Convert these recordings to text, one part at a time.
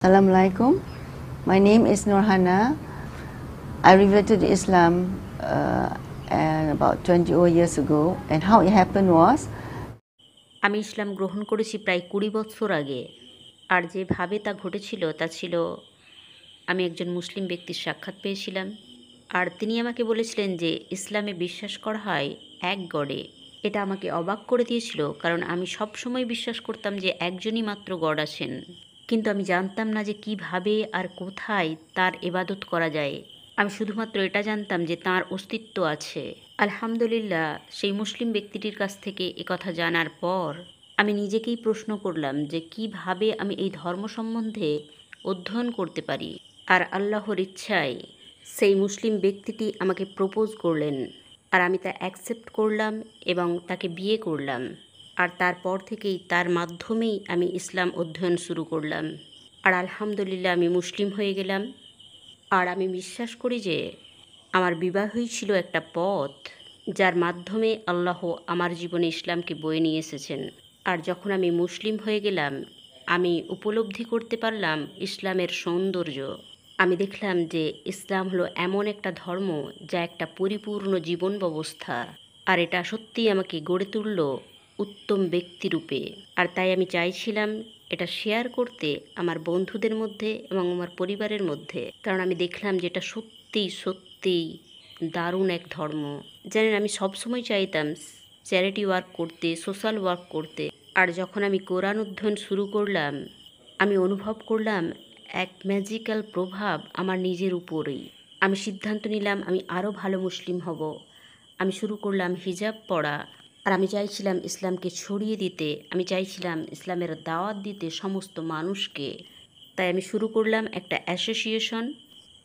Assalamualaikum. My name is Nurhana. I reverted to Islam and about 20 years ago, and how it happened was আমি ইসলাম গ্রহণ করেছি প্রায় ২০ বছর আগে। আর যেভাবে তা ঘটেছিল তা ছিল আমি একজন মুসলিম ব্যক্তির সাক্ষাৎ পেয়েছিলাম। আর তিনি আমাকে বলেছিলেন যে ইসলামে বিশ্বাস করা হয় এক গডে। এটা আমাকে অবাক করে দিয়েছিল, কারণ আমি সবসময় বিশ্বাস করতাম যে একজনই মাত্র গড আছেন। কিন্তু আমি জানতাম না যে কিভাবে আর কোথায় তার ইবাদত করা যায়। আমি শুধুমাত্র এটা জানতাম যে তাঁর অস্তিত্ব আছে। আলহামদুলিল্লাহ, সেই মুসলিম ব্যক্তিটির কাছ থেকে একথা জানার পর আমি নিজেকেই প্রশ্ন করলাম যে কিভাবে আমি এই ধর্ম সম্বন্ধে অধ্যয়ন করতে পারি। আর আল্লাহর ইচ্ছায় সেই মুসলিম ব্যক্তিটি আমাকে প্রপোজ করলেন, আর আমি তা অ্যাকসেপ্ট করলাম এবং তাকে বিয়ে করলাম। আর তারপর থেকেই তার মাধ্যমেই আমি ইসলাম অধ্যয়ন শুরু করলাম। আর আলহামদুলিল্লাহ আমি মুসলিম হয়ে গেলাম। আর আমি বিশ্বাস করি যে আমার বিবাহই ছিল একটা পথ, যার মাধ্যমে আল্লাহ আমার জীবনে ইসলামকে বয়ে নিয়ে এসেছেন। আর যখন আমি মুসলিম হয়ে গেলাম, আমি উপলব্ধি করতে পারলাম ইসলামের সৌন্দর্য। আমি দেখলাম যে ইসলাম হলো এমন একটা ধর্ম যা একটা পরিপূর্ণ জীবন ব্যবস্থা। আর এটা সত্যিই আমাকে গড়ে তুলল উত্তম ব্যক্তিরূপে। আর তাই আমি চাইছিলাম এটা শেয়ার করতে আমার বন্ধুদের মধ্যে এবং আমার পরিবারের মধ্যে, কারণ আমি দেখলাম যে এটা সত্যিই সত্যিই দারুণ এক ধর্ম। জানেন, আমি সবসময় চাইতাম চ্যারিটি ওয়ার্ক করতে, সোশ্যাল ওয়ার্ক করতে। আর যখন আমি কোরআন অধ্যয়ন শুরু করলাম, আমি অনুভব করলাম এক ম্যাজিক্যাল প্রভাব আমার নিজের উপরেই। আমি সিদ্ধান্ত নিলাম আমি আরও ভালো মুসলিম হব। আমি শুরু করলাম হিজাব পরা। আর আমি চাইছিলাম ইসলামকে ছড়িয়ে দিতে, আমি চাইছিলাম ইসলামের দাওয়াত দিতে সমস্ত মানুষকে। তাই আমি শুরু করলাম একটা অ্যাসোসিয়েশন,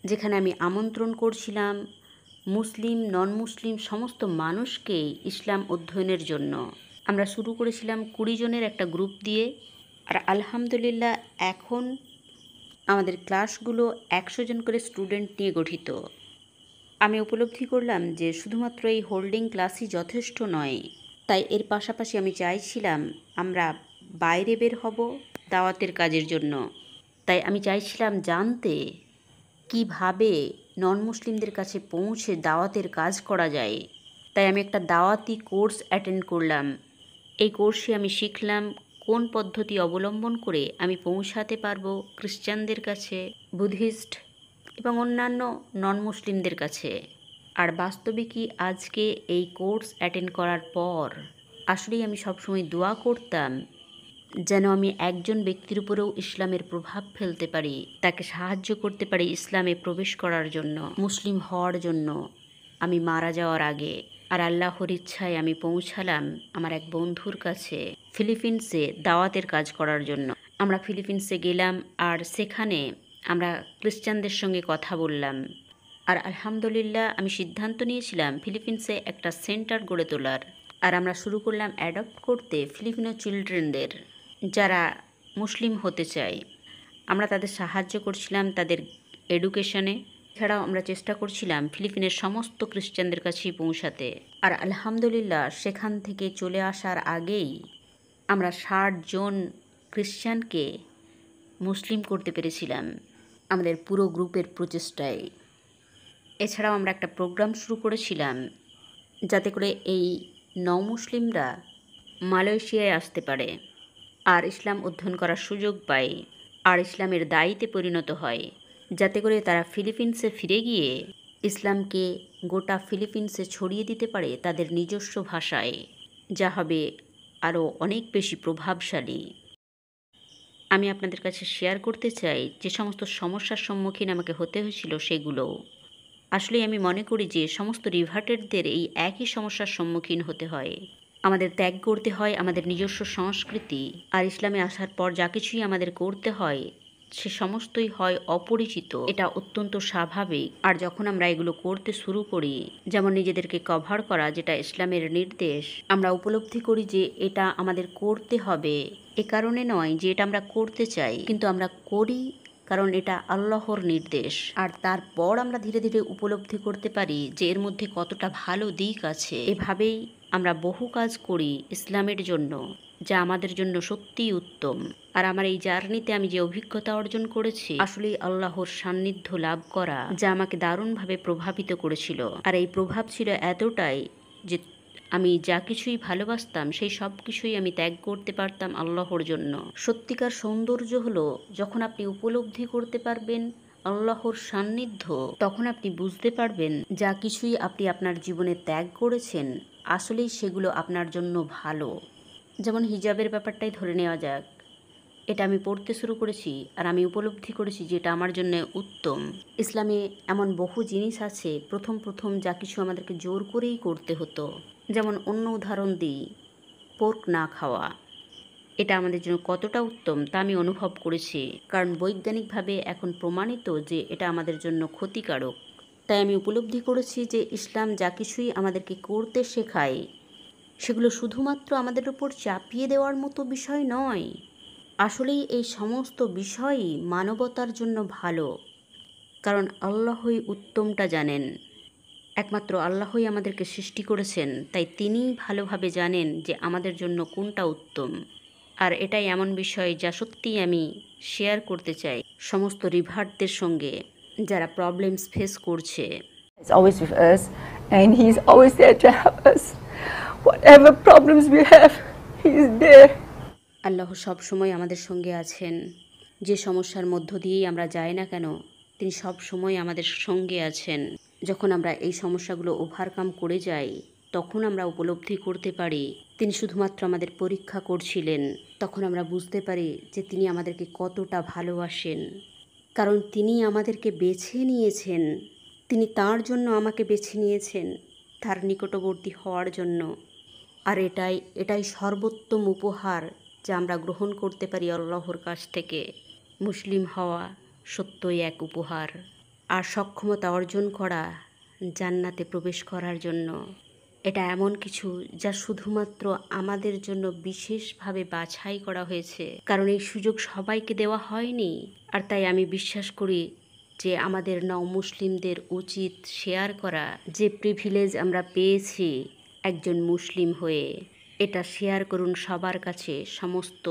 যেখানে আমি আমন্ত্রণ করছিলাম মুসলিম নন মুসলিম সমস্ত মানুষকেই ইসলাম অধ্যয়নের জন্য। আমরা শুরু করেছিলাম ২০ জনের একটা গ্রুপ দিয়ে। আর আলহামদুলিল্লাহ এখন আমাদের ক্লাসগুলো ১০০ জন করে স্টুডেন্ট নিয়ে গঠিত। আমি উপলব্ধি করলাম যে শুধুমাত্র এই হোল্ডিং ক্লাসই যথেষ্ট নয়। তাই এর পাশাপাশি আমি চাইছিলাম আমরা বাইরে বের হব দাওয়াতের কাজের জন্য। তাই আমি চাইছিলাম জানতে কিভাবে নন মুসলিমদের কাছে পৌঁছে দাওয়াতের কাজ করা যায়। তাই আমি একটা দাওয়াতি কোর্স অ্যাটেন্ড করলাম। এই কোর্সে আমি শিখলাম কোন পদ্ধতি অবলম্বন করে আমি পৌঁছাতে পারবো খ্রিস্টানদের কাছে, বুদ্ধিস্ট এবং অন্যান্য নন মুসলিমদের কাছে। আর বাস্তবিকই আজকে এই কোর্স অ্যাটেন্ড করার পর আসলেই আমি সবসময় দোয়া করতাম যেন আমি একজন ব্যক্তির উপরেও ইসলামের প্রভাব ফেলতে পারি, তাকে সাহায্য করতে পারি ইসলামে প্রবেশ করার জন্য, মুসলিম হওয়ার জন্য আমি মারা যাওয়ার আগে। আর আল্লাহর ইচ্ছায় আমি পৌঁছালাম আমার এক বন্ধুর কাছে ফিলিপিন্সে দাওয়াতের কাজ করার জন্য। আমরা ফিলিপিন্সে গেলাম আর সেখানে আমরা খ্রিস্টানদের সঙ্গে কথা বললাম। আর আলহামদুলিল্লাহ আমি সিদ্ধান্ত নিয়েছিলাম ফিলিপিন্সে একটা সেন্টার গড়ে তোলার। আর আমরা শুরু করলাম অ্যাডপ্ট করতে ফিলিপিনো চিলড্রেনদের, যারা মুসলিম হতে চায়। আমরা তাদের সাহায্য করছিলাম তাদের এডুকেশনে। এছাড়াও আমরা চেষ্টা করছিলাম ফিলিপিনের সমস্ত খ্রিস্টানদের কাছেই পৌঁছাতে। আর আলহামদুলিল্লাহ সেখান থেকে চলে আসার আগেই আমরা ৬০ জন খ্রিস্টানকে মুসলিম করতে পেরেছিলাম আমাদের পুরো গ্রুপের প্রচেষ্টায়। এছাড়াও আমরা একটা প্রোগ্রাম শুরু করেছিলাম যাতে করে এই নও-মুসলিমরা মালয়েশিয়ায় আসতে পারে আর ইসলাম অধ্যয়ন করার সুযোগ পায় আর ইসলামের দায়ীতে পরিণত হয়, যাতে করে তারা ফিলিপিন্সে ফিরে গিয়ে ইসলামকে গোটা ফিলিপিন্সে ছড়িয়ে দিতে পারে তাদের নিজস্ব ভাষায়, যা হবে আরও অনেক বেশি প্রভাবশালী। আমি আপনাদের কাছে শেয়ার করতে চাই যে সমস্ত সমস্যার সম্মুখীন আমাকে হতে হয়েছিল সেগুলো। আসলেই আমি মনে করি যে সমস্ত রিভার্টেডদের এই একই সমস্যার সম্মুখীন হতে হয়। আমাদের ত্যাগ করতে হয় আমাদের নিজস্ব সংস্কৃতি, আর ইসলামে আসার পর যা কিছুই আমাদের করতে হয় সে সমস্তই হয় অপরিচিত। এটা অত্যন্ত স্বাভাবিক। আর যখন আমরা এগুলো করতে শুরু করি, যেমন নিজেদেরকে কভার করা, যেটা ইসলামের নির্দেশ, আমরা উপলব্ধি করি যে এটা আমাদের করতে হবে। এ কারণে নয় যে এটা আমরা করতে চাই, কিন্তু আমরা করি কারণ এটা আল্লাহর নির্দেশ। আর তারপর আমরা ধীরে ধীরে উপলব্ধি করতে পারি যে এর মধ্যে কতটা ভালো দিক আছে। এভাবেই আমরা বহু কাজ করি ইসলামের জন্য, যা আমাদের জন্য সত্যিই উত্তম। আর আমার এই জার্নিতে আমি যে অভিজ্ঞতা অর্জন করেছি, আসলেই আল্লাহর সান্নিধ্য লাভ করা, যা আমাকে দারুণভাবে প্রভাবিত করেছিল। আর এই প্রভাব ছিল এতটাই যে আমি যা কিছুই ভালোবাসতাম সেই সব কিছুই আমি ত্যাগ করতে পারতাম আল্লাহর জন্য। সত্যিকার সৌন্দর্য হলো যখন আপনি উপলব্ধি করতে পারবেন আল্লাহর সান্নিধ্য, তখন আপনি বুঝতে পারবেন যা কিছুই আপনি আপনার জীবনে ত্যাগ করেছেন আসলেই সেগুলো আপনার জন্য ভালো। যেমন হিজাবের ব্যাপারটাই ধরে নেওয়া যাক, এটা আমি পড়তে শুরু করেছি আর আমি উপলব্ধি করেছি যে এটা আমার জন্য উত্তম। ইসলামে এমন বহু জিনিস আছে প্রথম প্রথম যা কিছু আমাদেরকে জোর করেই করতে হতো। যেমন অন্য উদাহরণ দিই, পোর্ক না খাওয়া, এটা আমাদের জন্য কতটা উত্তম তা আমি অনুভব করেছি, কারণ বৈজ্ঞানিকভাবে এখন প্রমাণিত যে এটা আমাদের জন্য ক্ষতিকারক। তাই আমি উপলব্ধি করেছি যে ইসলাম যা কিছুই আমাদেরকে করতে শেখায় সেগুলো শুধুমাত্র আমাদের উপর চাপিয়ে দেওয়ার মতো বিষয় নয়, আসলেই এই সমস্ত বিষয়ই মানবতার জন্য ভালো। কারণ আল্লাহই উত্তমটা জানেন, একমাত্র আল্লাহই আমাদেরকে সৃষ্টি করেছেন, তাই তিনিই ভালোভাবে জানেন যে আমাদের জন্য কোনটা উত্তম। আর এটাই এমন বিষয় যা সত্যিই আমি শেয়ার করতে চাই সমস্ত রিভার্টদের সঙ্গে যারা প্রবলেমস ফেস করছে। He's always with us, and He's always there to help us. Whatever problems we have, He is there. আল্লাহ সব সময় আমাদের সঙ্গে আছেন। যে সমস্যার মধ্য দিয়েই আমরা যাই না কেন, তিনি সব সময় আমাদের সঙ্গে আছেন। যখন আমরা এই সমস্যাগুলো ওভারকাম করে যাই, তখন আমরা উপলব্ধি করতে পারি তিনি শুধুমাত্র আমাদের পরীক্ষা করছিলেন। তখন আমরা বুঝতে পারি যে তিনি আমাদেরকে কতটা ভালোবাসেন, কারণ তিনি আমাদেরকে বেছে নিয়েছেন। তিনি তার জন্য আমাকে বেছে নিয়েছেন, তার নিকটবর্তী হওয়ার জন্য। আর এটাই সর্বোত্তম উপহার যা আমরা গ্রহণ করতে পারি আল্লাহর কাছ থেকে। মুসলিম হওয়া সত্যই এক উপহার, আর সক্ষমতা অর্জন করা জান্নাতে প্রবেশ করার জন্য। এটা এমন কিছু যা শুধুমাত্র আমাদের জন্য বিশেষভাবে বাছাই করা হয়েছে, কারণ এই সুযোগ সবাইকে দেওয়া হয়নি। আর তাই আমি বিশ্বাস করি যে আমাদের মুসলিমদের উচিত শেয়ার করা যে প্রিভিলেজ আমরা পেয়েছি একজন মুসলিম হয়ে। এটা শেয়ার করুন সবার কাছে, সমস্ত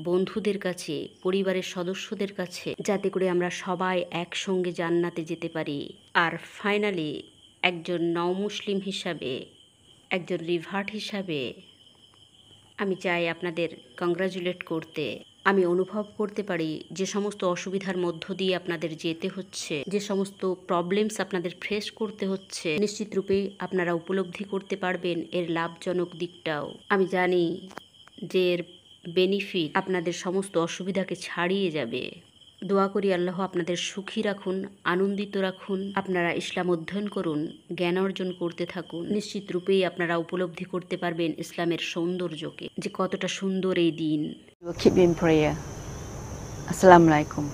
বন্ধুদের কাছে, পরিবারের সদস্যদের কাছে, যাতে করে আমরা সবাই একসঙ্গে জান্নাতে যেতে পারি। আর ফাইনালি একজন মুসলিম হিসাবে, একজন রিভার্ট হিসাবে আমি চাই আপনাদের কংগ্রাচুলেট করতে। আমি অনুভব করতে পারি যে সমস্ত অসুবিধার মধ্য দিয়ে আপনাদের যেতে হচ্ছে, যে সমস্ত প্রবলেমস আপনাদের ফেস করতে হচ্ছে, নিশ্চিত রূপেই আপনারা উপলব্ধি করতে পারবেন এর লাভজনক দিকটাও। আমি জানি যে এর বেনিফিট আপনাদের সমস্ত অসুবিধাকে ছাড়িয়ে যাবে। দোয়া করি আল্লাহ আপনাদের সুখী রাখুন, আনন্দিত রাখুন। আপনারা ইসলাম অধ্যয়ন করুন, জ্ঞান অর্জন করতে থাকুন। নিশ্চিত রূপেই আপনারা উপলব্ধি করতে পারবেন ইসলামের সৌন্দর্যকে, যে কতটা সুন্দর এই দিন। We will keep you in prayer. Assalamu alaikum.